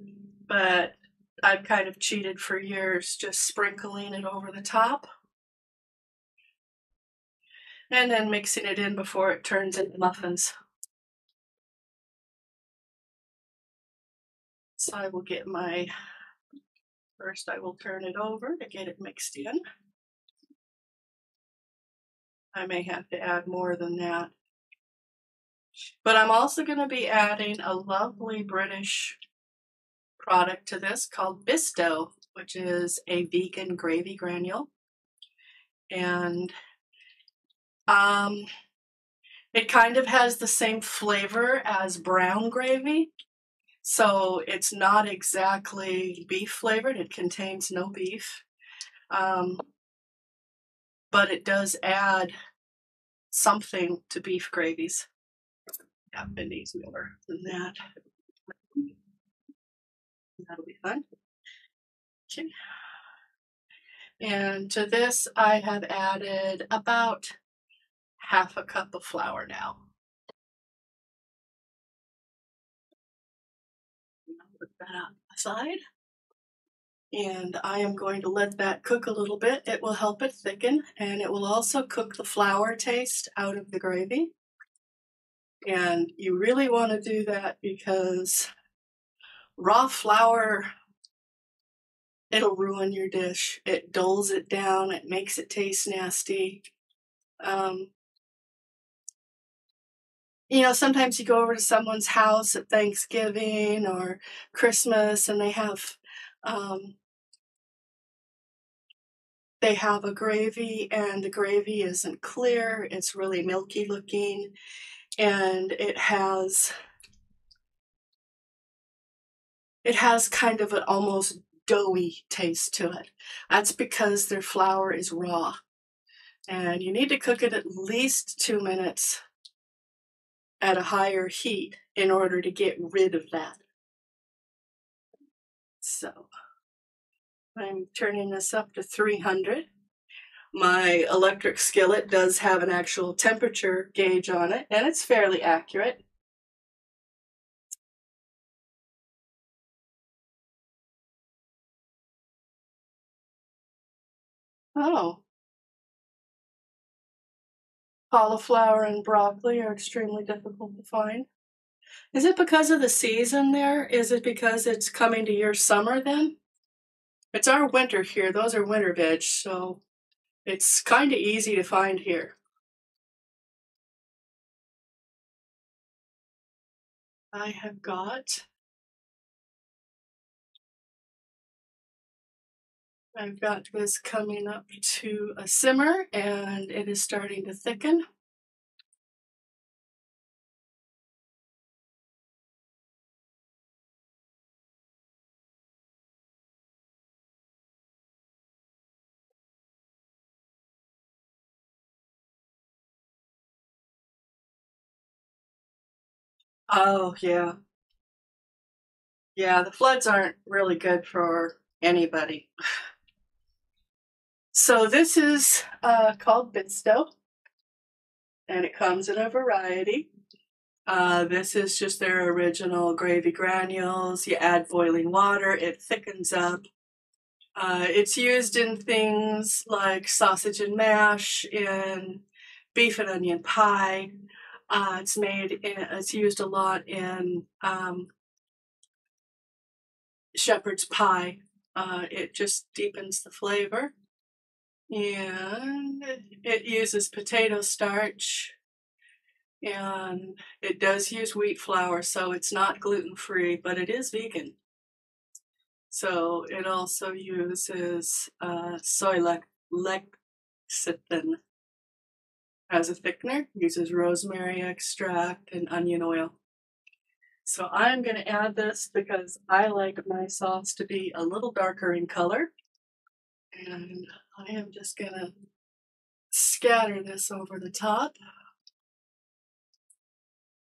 but I've kind of cheated for years, just sprinkling it over the top and then mixing it in before it turns into muffins. So I will get first I will turn it over to get it mixed in. I may have to add more than that. But I'm also going to be adding a lovely British product to this called Bisto, which is a vegan gravy granule. And it kind of has the same flavor as brown gravy. So it's not exactly beef flavored. It contains no beef. But it does add something to beef gravies. Yeah, it needs more than that. That'll be fun. Okay. And to this, I have added about half a cup of flour now. that aside. And I am going to let that cook a little bit. It will help it thicken, and it will also cook the flour taste out of the gravy. And you really want to do that because raw flour, it'll ruin your dish. It dulls it down, it makes it taste nasty. Um, Sometimes you go over to someone's house at Thanksgiving or Christmas and um, they have a gravy and the gravy isn't clear. It's really milky looking and it has kind of an almost doughy taste to it. That's because their flour is raw. And you need to cook it at least 2 minutes at a higher heat in order to get rid of that. So I'm turning this up to 300. My electric skillet does have an actual temperature gauge on it, and it's fairly accurate. Oh, cauliflower and broccoli are extremely difficult to find. Is it because of the season there? Is it because it's coming to your summer then? It's our winter here. Those are winter veg, so it's kind of easy to find here. I've got this coming up to a simmer and it is starting to thicken. Oh, yeah. Yeah, the floods aren't really good for anybody. So this is called Bitsto, and it comes in a variety. This is just their original gravy granules. You add boiling water, it thickens up. It's used in things like sausage and mash, in beef and onion pie. It's used a lot in shepherd's pie. It just deepens the flavor. And it uses potato starch and it does use wheat flour, so it's not gluten-free, but it is vegan. So it also uses soy lecithin as a thickener, uses rosemary extract and onion oil. So I'm going to add this because I like my sauce to be a little darker in color. And I am just going to scatter this over the top.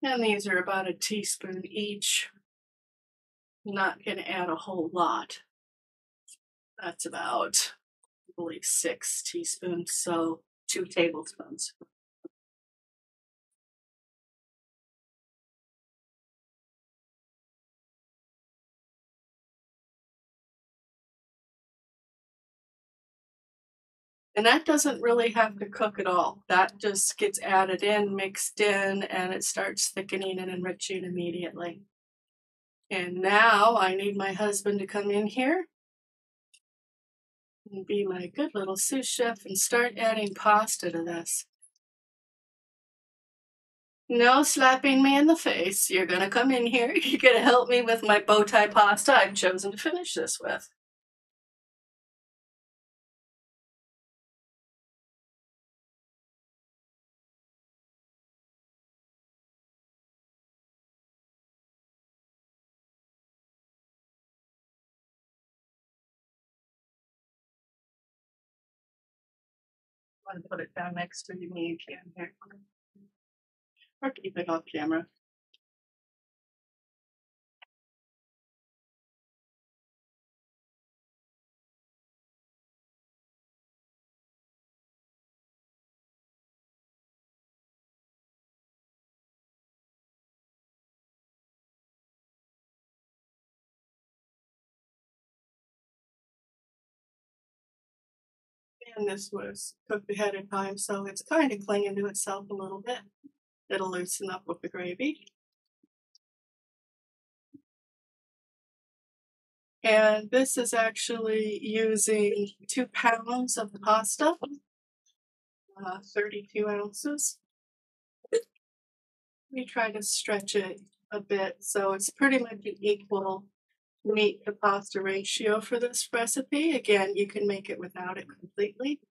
And these are about a teaspoon each. Not going to add a whole lot. That's about, I believe, 6 teaspoons, so 2 tablespoons. And that doesn't really have to cook at all. That just gets added in, mixed in, and it starts thickening and enriching immediately. And now I need my husband to come in here and be my good little sous chef and start adding pasta to this. No slapping me in the face. You're gonna come in here. You're gonna help me with my bow tie pasta I've chosen to finish this with. I'm gonna put it down next to me again here. Or keep it off camera. And this was cooked ahead of time, so it's kind of clinging to itself a little bit. It'll loosen up with the gravy. And this is actually using 2 pounds of the pasta, 32 ounces. We try to stretch it a bit, so it's pretty much an equal meat to pasta ratio for this recipe. Again, you can make it without it completely.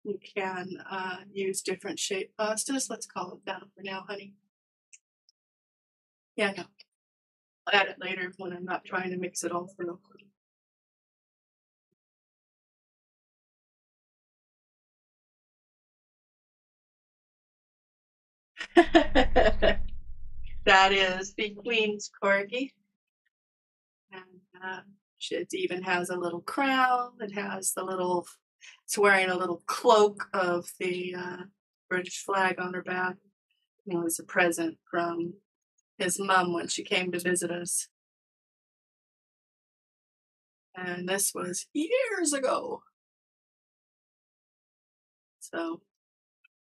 You can use different shaped pastas. Let's call it that for now, honey. Yeah, no. I'll add it later when I'm not trying to mix it all through. That is the Queen's Corgi. And it even has a little crown. It has the little, it's wearing a little cloak of the British flag on her back. It was a present from his mom when she came to visit us. And this was years ago. So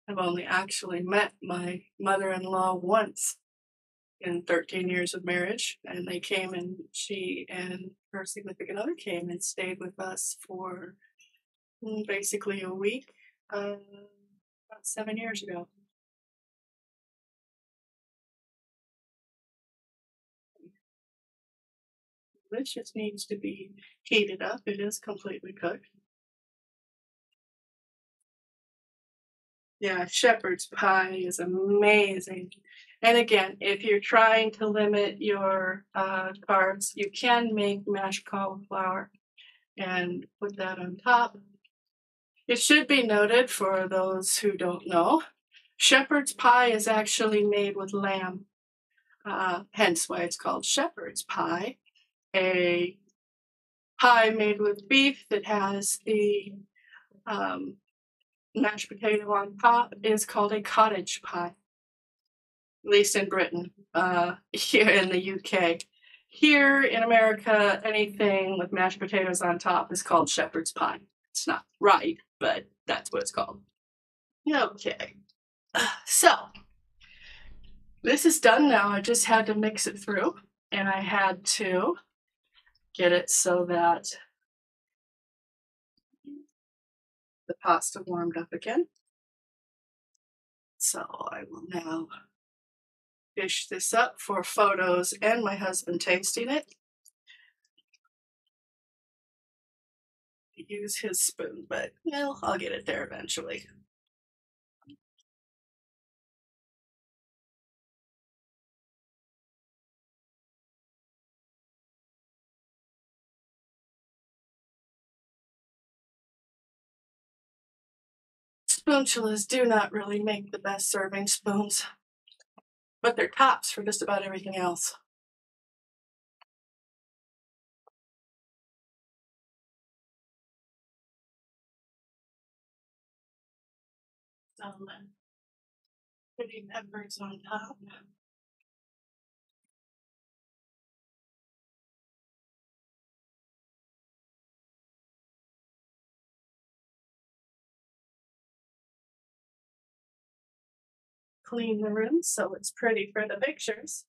I've only actually met my mother-in-law once in 13 years of marriage, and they came, and she and her significant other came and stayed with us for basically a week about 7 years ago. This just needs to be heated up. It is completely cooked. Yeah, shepherd's pie is amazing. And again, if you're trying to limit your carbs, you can make mashed cauliflower and put that on top. It should be noted for those who don't know, shepherd's pie is actually made with lamb, hence why it's called shepherd's pie. A pie made with beef that has the mashed potato on top is called a cottage pie, at least in Britain. Here in the UK. Here in America, anything with mashed potatoes on top is called shepherd's pie. It's not right, but that's what it's called. Okay. So, this is done now. I just had to mix it through, and I had to get it so that the pasta warmed up again. So I will now dish this up for photos and my husband tasting it. Use his spoon, but well, I'll get it there eventually. Spoonchulas do not really make the best serving spoons, but they're tops for just about everything else. Some pretty peppers on top. Clean the room so it's pretty for the pictures.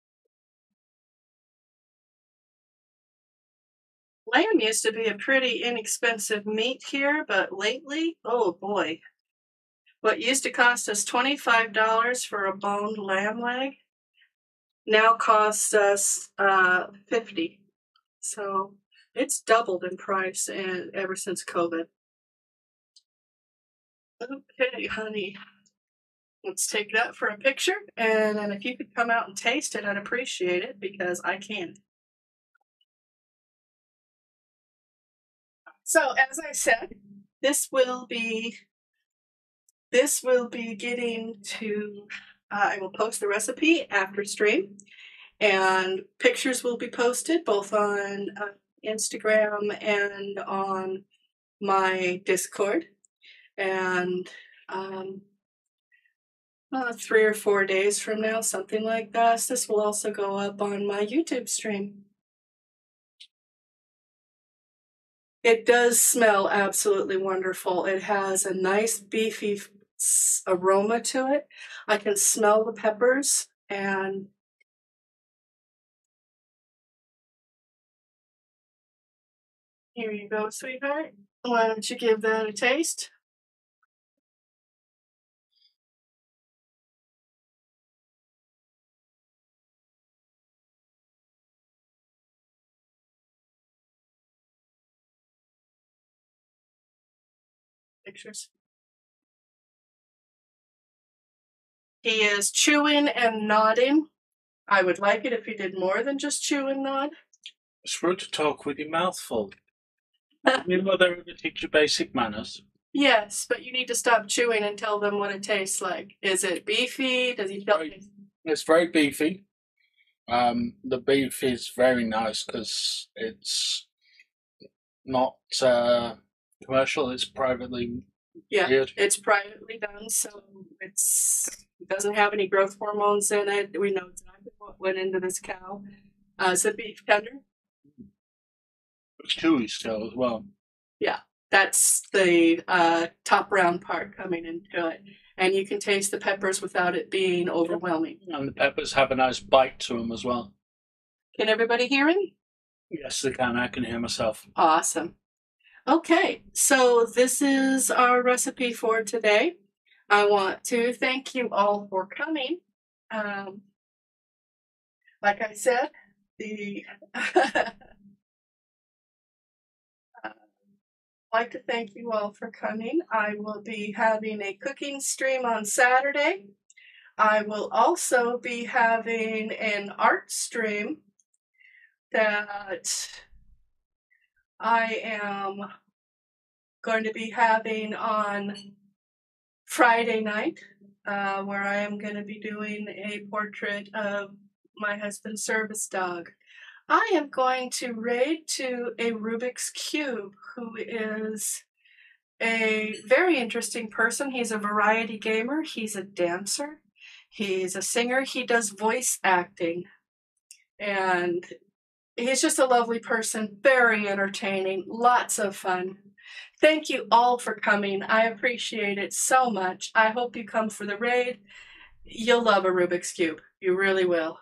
Lamb used to be a pretty inexpensive meat here, but lately, oh boy. What used to cost us $25 for a boned lamb leg now costs us $50. So it's doubled in price ever since COVID. Okay, honey. Let's take that for a picture, and then if you could come out and taste it, I'd appreciate it because I can. So as I said, this will be getting to, I will post the recipe after stream, and pictures will be posted both on Instagram and on my Discord. And 3 or 4 days from now, something like that, this will also go up on my YouTube stream. It does smell absolutely wonderful. It has a nice beefy aroma to it. I can smell the peppers, and here you go, sweetheart. Why don't you give that a taste? Pictures. He is chewing and nodding. I would like it if he did more than just chew and nod. It's rude to talk with your mouth full. Did your mother ever teach you basic manners? Yes, but you need to stop chewing and tell them what it tastes like. Is it beefy? Does he feel? It's very beefy. The beef is very nice because it's not commercial. It's privately reared. It's privately done, so it doesn't have any growth hormones in it. We know exactly what went into this cow. Is it beef tender? It's chewy still as well. Yeah, that's the top round part coming into it. And you can taste the peppers without it being overwhelming. And the peppers have a nice bite to them as well. Can everybody hear me? Yes, they can. I can hear myself. Awesome. Okay, so this is our recipe for today. I want to thank you all for coming. Like I said, I'd like to thank you all for coming. I will be having a cooking stream on Saturday. I will also be having an art stream that I am going to be having on Friday night, where I am going to be doing a portrait of my husband's service dog. I am going to raid to a Rubik's Cube, who is a very interesting person. He's a variety gamer. He's a dancer. He's a singer. He does voice acting. And he's just a lovely person, very entertaining, lots of fun. Thank you all for coming. I appreciate it so much. I hope you come for the raid. You'll love a Rubik's Cube. You really will.